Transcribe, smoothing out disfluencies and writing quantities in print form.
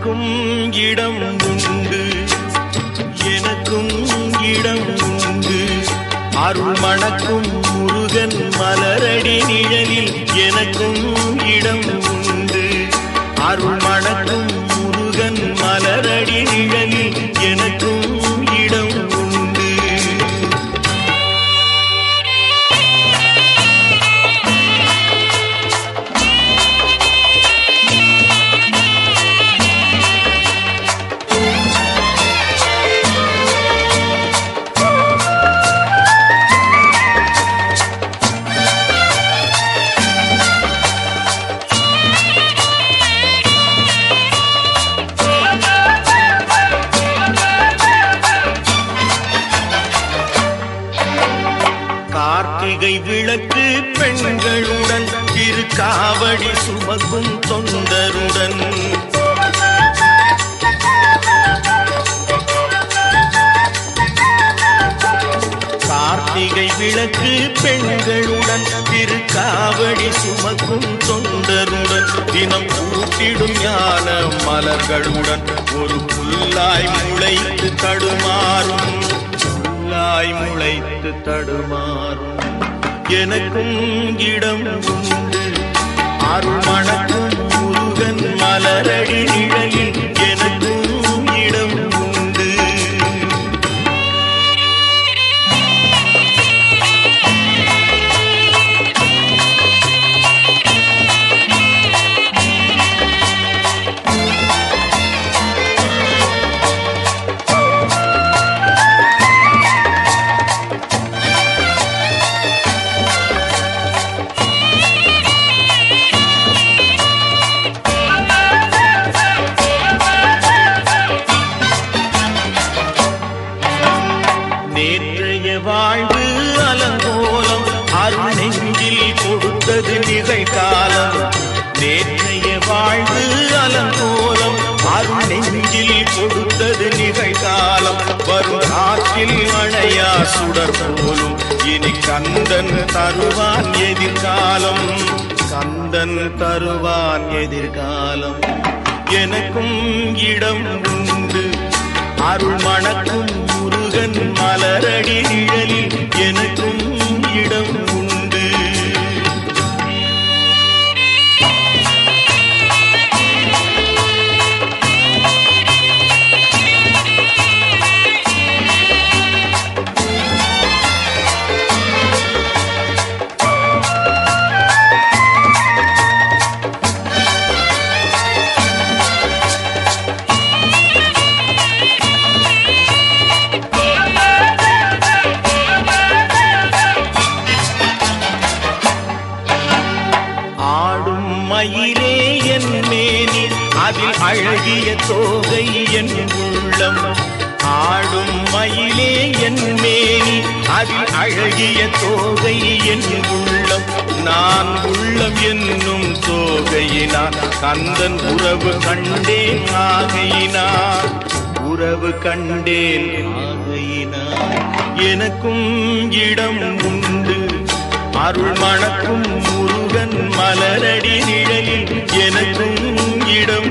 எனக்கும் இடம் உண்டு, எனக்கும் இடம் உண்டு. அருள் மணக்கும் முருகன் மலரடி நிழலில் எனக்கும் இடம் உண்டு. அருள் மணக்கும் முருகன் மலரடி நிழலில் எனக்கும் இடம் உண்டு. கார்த்திகை விளக்கு பெண்களுடன் திருக்காவடி சுமக்கும் தொண்டருடன் கார்த்திகை விளக்கு பெண்களுடன் திருக்காவடி சுமக்கும் தொண்டருடன் தினம் கூட்டிடும் ஞான மலர்களுடன் ஒரு புல்லாய் முளைத்து தடுமாறும், முளைத்து தடுமாறும். எனக்கும் இடம் உண்டு, அருள் மணக்கும் முருகன் மலரடி நிழலில் எனக்கும் இடம் உண்டு. நேற்றைய வாழ்வு அலங்கோலம் அருள் நெஞ்சில் கொடுத்தது நிகழ்காலம். நேற்றைய வாழ்வு அலங்கோலம் அருள் நெஞ்சில் கொடுத்தது நிகழ்காலம். வரும் காற்றில் அணையா சுடர் போலும் இனி கந்தன் தருவான் எதிர்காலம், கந்தன் தருவான் எதிர்காலம். எனக்கும் இடம் உண்டு, அருள் மணக்கும் முருகன் மலரடி நிழலில் எனக்கும் இடம் உண்டு. மயிலே என் மேனி அதில் அழகிய தோகை என் உள்ளம். ஆடும் மயிலே என் மேனி அதில் அழகிய தோகை என் உள்ளம். நான் உள்ளம் என்னும் தோகையினார் கந்தன் உறவு கண்டேன் ஆகையினார், உறவு கண்டேன் ஆகையினார். எனக்கும் இடம் உண்டு, அருள் மணக்கும் முருகன் மலரடி நிழலில் எனக்கும் இடம்